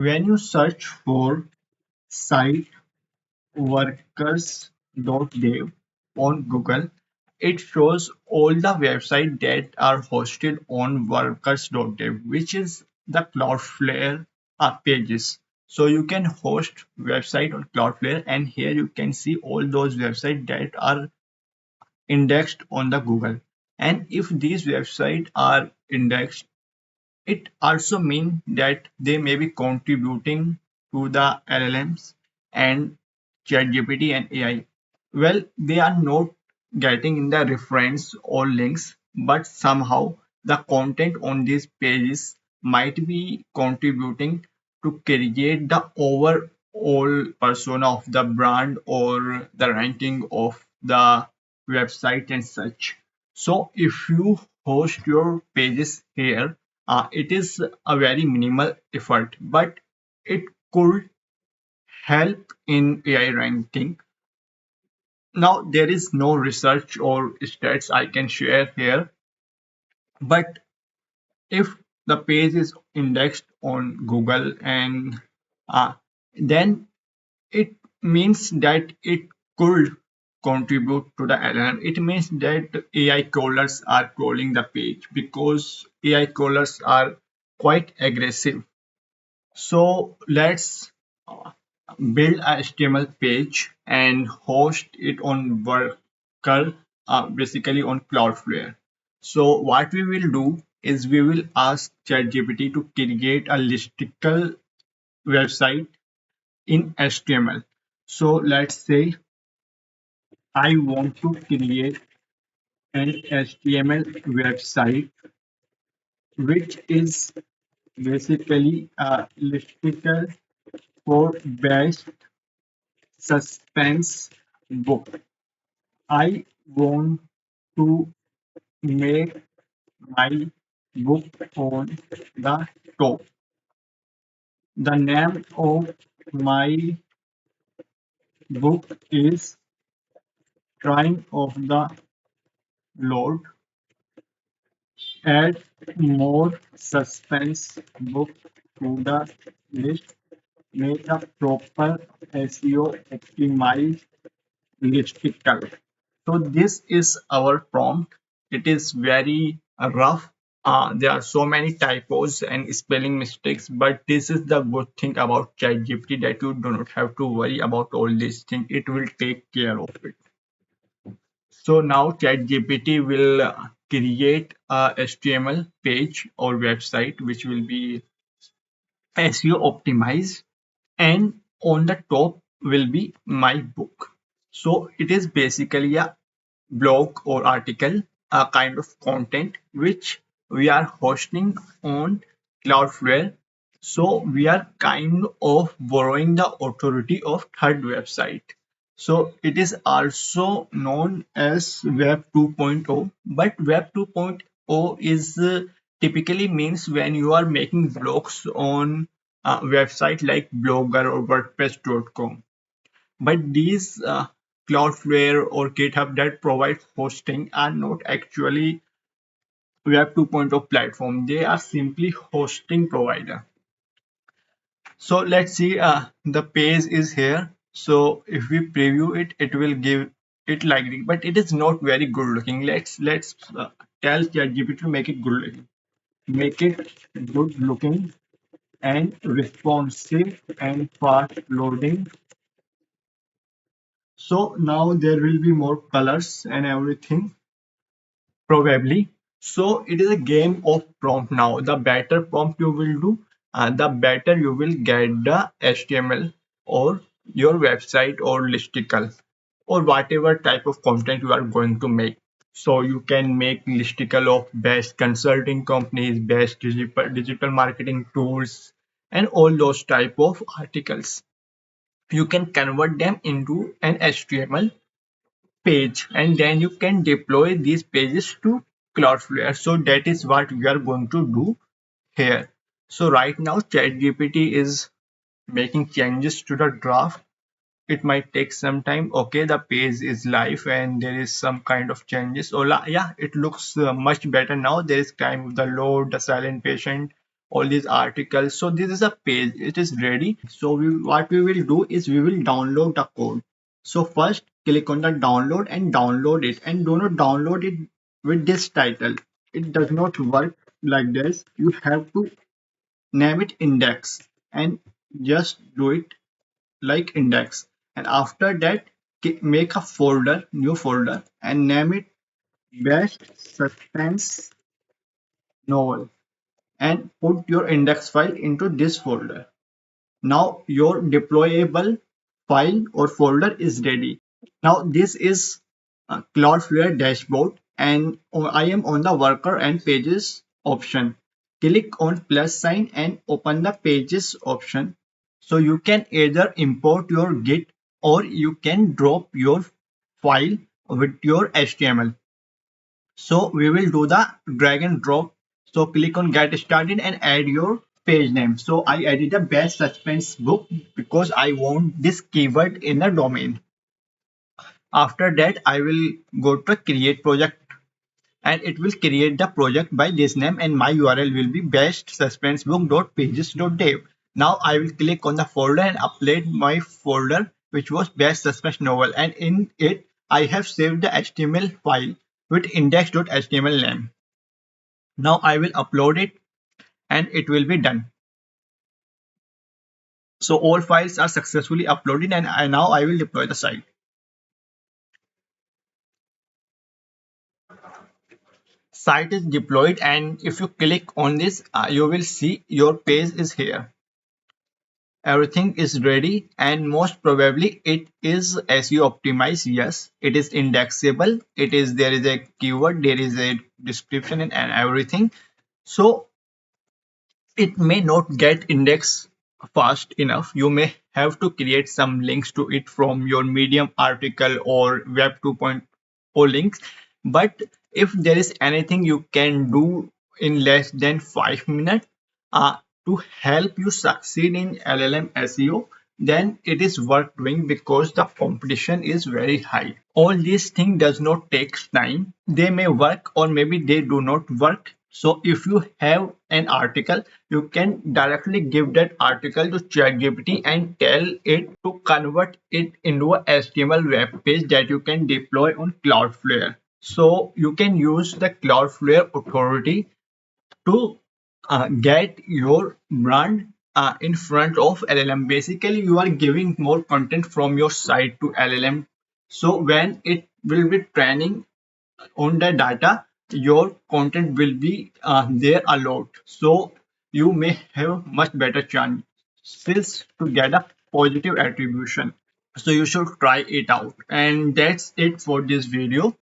When you search for site workers.dev on Google, it shows all the websites that are hosted on workers.dev, which is the Cloudflare pages. So you can host website on Cloudflare, and here you can see all those websites that are indexed on the Google. And if these websites are indexed, it also means that they may be contributing to the LLMs and ChatGPT and AI. Well, they are not getting in the reference or links, but somehow the content on these pages might be contributing to create the overall persona of the brand or the ranking of the website and such. So if you host your pages here, it is a very minimal effort, but it could help in AI ranking. Now, there is no research or stats I can share here, but if the page is indexed on Google and uh, then it means that it could contribute to the LLM. It means that AI crawlers are crawling the page because AI crawlers are quite aggressive. So let's build a HTML page and host it on Worker, basically on Cloudflare. So what we will do is we will ask ChatGPT to create a listicle website in HTML. So let's say I want to create an HTML website which is basically a listicle for best suspense book. I want to make my book on the top. The name of my book is Shrine of the Lord. Add more suspense book to the list. Make a proper SEO optimized listicle. So this is our prompt. It is very rough. There are so many typos and spelling mistakes, but this is the good thing about ChatGPT that you do not have to worry about all these things. It will take care of it. So now ChatGPT will create a HTML page or website which will be SEO optimized, and on the top will be my book. So it is basically a blog or article, a kind of content which we are hosting on Cloudflare. So we are kind of borrowing the authority of third website. So it is also known as Web 2.0, but Web 2.0 is typically means when you are making blogs on a website like Blogger or WordPress.com. But these Cloudflare or GitHub that provide hosting are not actually Web 2.0 platform. They are simply hosting provider. So let's see, the page is here. So if we preview it, it will give it like this, but it is not very good looking. Let's tell ChatGPT to make it good looking. Make it good looking and responsive and fast loading. So now there will be more colors and everything. Probably. So it is a game of prompt now. The better prompt you will do, the better you will get the HTML or your website or listicle or whatever type of content you are going to make. So you can make listicle of best consulting companies, best digital marketing tools, and all those type of articles. You can convert them into an HTML page, and then you can deploy these pages to Cloudflare. So that is what we are going to do here. So right now ChatGPT is making changes to the draft. It might take some time. Okay, the page is live and there is some kind of changes. Oh, yeah, it looks much better now. There is time, the load, the silent patient, all these articles. So this is a page, it is ready. So what we will do is we will download the code. So first click on the download and download it, and do not download it with this title. It does not work like this. You have to name it index and just do it like index. And after that, make a folder, new folder, and name it best suspense novel, and put your index file into this folder. Now your deployable file or folder is ready. Now this is a Cloudflare dashboard, and I am on the worker and pages option. Click on plus sign and open the pages option. So you can either import your Git or you can drop your file with your HTML. So we will do the drag and drop. So click on get started and add your page name. So I added a best suspense book because I want this keyword in the domain. After that, I will go to create project, and it will create the project by this name, and my URL will be bestsuspensebook.pages.dev. Now I will click on the folder and upload my folder which was best suspense novel, and in it I have saved the HTML file with index.html name. Now I will upload it and it will be done. So all files are successfully uploaded, and now I will deploy the site. Site is deployed, and if you click on this, you will see your page is here. Everything is ready, and most probably it is SEO optimized. Yes, it is indexable. There is a keyword, there is a description, and everything. So it may not get indexed fast enough. You may have to create some links to it from your Medium article or Web 2.0 links. But if there is anything you can do in less than 5 minutes to help you succeed in LLM SEO, then it is worth doing because the competition is very high. All these things does not take time. They may work or maybe they do not work. So if you have an article, you can directly give that article to ChatGPT and tell it to convert it into a HTML web page that you can deploy on Cloudflare. So you can use the Cloudflare authority to get your brand in front of LLM. Basically, you are giving more content from your site to LLM. So when it will be training on the data, your content will be there a lot. So you may have much better chances to get a positive attribution. So you should try it out. And that's it for this video.